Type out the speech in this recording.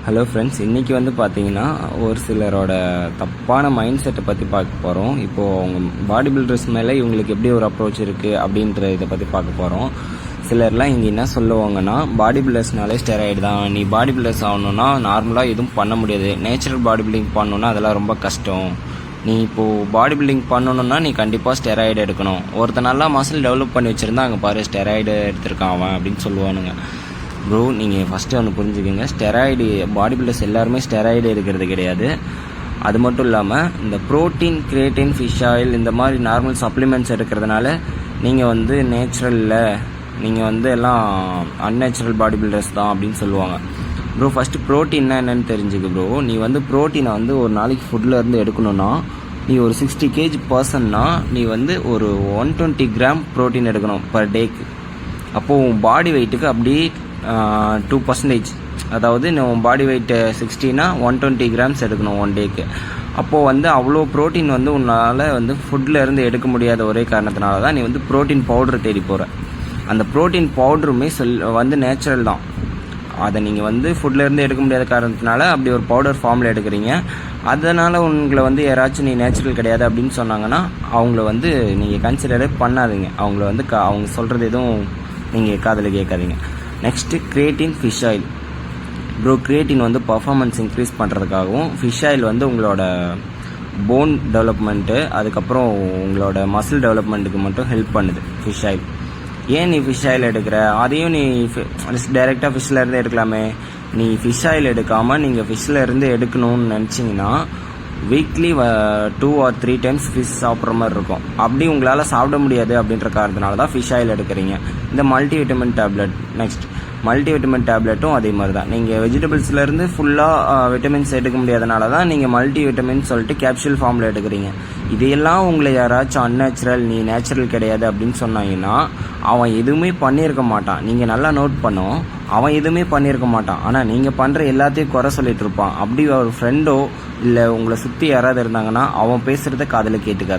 Hello friends, இன்றைக்கி வந்து பார்த்தீங்கன்னா ஒரு சிலரோட தப்பான மைண்ட் செட்டை பற்றி பார்க்க போகிறோம். இப்போது அவங்க பாடி பில்டர்ஸ் மேலே இவங்களுக்கு எப்படி ஒரு அப்ரோச் இருக்குது அப்படின்ற இதை பற்றி பார்க்க போகிறோம். சிலர்லாம் இங்கே என்ன சொல்லுவாங்கன்னா, பாடி பில்டர்ஸ்னாலே ஸ்டெராய்டு தான், நீ பாடி பில்டர்ஸ் ஆகணுன்னா நார்மலாக எதுவும் பண்ண முடியாது, நேச்சுரல் பாடி பில்டிங் பண்ணணுன்னா அதெல்லாம் ரொம்ப கஷ்டம், நீ இப்போது பாடி பில்டிங் பண்ணணுன்னா நீ கண்டிப்பாக ஸ்டெராய்டு எடுக்கணும், ஒருத்தர் நல்லா மசில் டெவலப் பண்ணி வச்சுருந்தா அங்கே பாரு ஸ்டெராய்டு எடுத்திருக்கான் அவன் அப்படின்னு சொல்லுவானுங்க. ப்ரோ, நீங்கள் ஃபஸ்ட்டு ஒன்று புரிஞ்சுக்கோங்க, ஸ்டெராய்டு பாடி பில்டர்ஸ் எல்லாருமே ஸ்டெராய்டு எடுக்கிறது கிடையாது. அது மட்டும் இல்லாமல் இந்த ப்ரோட்டீன், கிரியேட்டின், ஃபிஷ் ஆயில் இந்த மாதிரி நார்மல் சப்ளிமெண்ட்ஸ் எடுக்கிறதுனால நீங்கள் வந்து நேச்சுரலில் நீங்கள் வந்து எல்லாம் அன்நேச்சுரல் பாடி பில்டர்ஸ் தான் அப்படின்னு சொல்லுவாங்க. ப்ரோ, ஃபஸ்ட்டு ப்ரோட்டீன்னா என்னென்னு தெரிஞ்சுக்க ப்ரோ. நீ வந்து ப்ரோட்டீனை வந்து ஒரு நாளைக்கு ஃபுட்டில் இருந்து எடுக்கணுன்னா, நீ ஒரு 60 kg பர்சன்னா நீ வந்து ஒரு 120 கிராம் ப்ரோட்டீன் எடுக்கணும் பர் டேக்கு. அப்போது உன் பாடி வெயிட்டுக்கு அப்படியே 2%, அதாவது உன் பாடி வெயிட் 60னா 120 கிராம்ஸ் எடுக்கணும் ஒன் டேக்கு. அப்போது வந்து அவ்வளோ ப்ரோட்டீன் வந்து உன்னால் வந்து ஃபுட்டில் இருந்து எடுக்க முடியாத ஒரே காரணத்தினால தான் நீ வந்து ப்ரோட்டீன் பவுடர் தேடி போகிற. அந்த ப்ரோட்டீன் பவுடருமே வந்து நேச்சுரல் தான், அதை நீங்கள் வந்து ஃபுட்டில் இருந்து எடுக்க முடியாத காரணத்தினால அப்படி ஒரு பவுடர் ஃபார்மில் எடுக்கிறீங்க. அதனால் உங்களை வந்து யாராச்சும் நீ நேச்சுரல் கிடையாது அப்படின்னு சொன்னாங்கன்னா அவங்கள வந்து நீங்கள் கன்சிடரே பண்ணாதீங்க. அவங்கள வந்து அவங்க சொல்கிறது எதுவும் நீங்கள் காதில் கேட்காதீங்க. Next creatine, fish oil. Bro, creatine வந்து பர்ஃபார்மன்ஸ் இன்க்ரீஸ் பண்ணுறதுக்காகவும், ஃபிஷ் ஆயில் வந்து உங்களோட போன் டெவலப்மெண்ட்டு, அதுக்கப்புறம் உங்களோட மசில் டெவலப்மெண்ட்டுக்கு மட்டும் ஹெல்ப் பண்ணுது ஃபிஷ் ஆயில். ஏன் நீ ஃபிஷ் ஆயில் எடுக்கிற? அதையும் நீ டைரெக்டாக ஃபிஷ்ஷில் இருந்து எடுக்கலாமே. நீ ஃபிஷ் ஆயில் எடுக்காமல் நீங்கள் ஃபிஷ்ஷில் இருந்து எடுக்கணும்னு நினச்சிங்கன்னா வீக்லி 2 or 3 times ஃபிஷ் சாப்பிட்ற மாதிரி இருக்கும். அப்படி உங்களால் சாப்பிட முடியாது அப்படின்ற காரணத்தினால தான் ஃபிஷ் ஆயில் எடுக்கிறீங்க. இந்த மல்டிவிட்டமின் டேப்லெட், நெக்ஸ்ட் மல்டிவிட்டமின் டேப்லெட்டும் அதே மாதிரி தான். நீங்கள் வெஜிடபிள்ஸ்லேருந்து ஃபுல்லாக விட்டமின்ஸ் எடுக்க முடியாதனால தான் நீங்கள் மல்டிவிட்டமின் சொல்லிட்டு கேப்சூல் ஃபார்மில் எடுக்கிறீங்க. இதையெல்லாம் உங்களை யாராச்சும் அன்நேச்சுரல், நீ நேச்சுரல் கிடையாது அப்படின்னு சொன்னாங்கன்னா அவன் எதுவுமே பண்ணியிருக்க மாட்டான். நீங்கள் நல்லா நோட் பண்ணோம், அவன் எதுவுமே பண்ணியிருக்க மாட்டான். ஆனால் நீங்கள் பண்ணுற எல்லாத்தையும் குறை சொல்லிட்டு இருப்பான். அப்படி ஒரு ஃப்ரெண்டோ இல்லை உங்களை சுற்றி யாராவது இருந்தாங்கன்னா அவன் பேசுகிறத காதில் கேட்டுக்காது.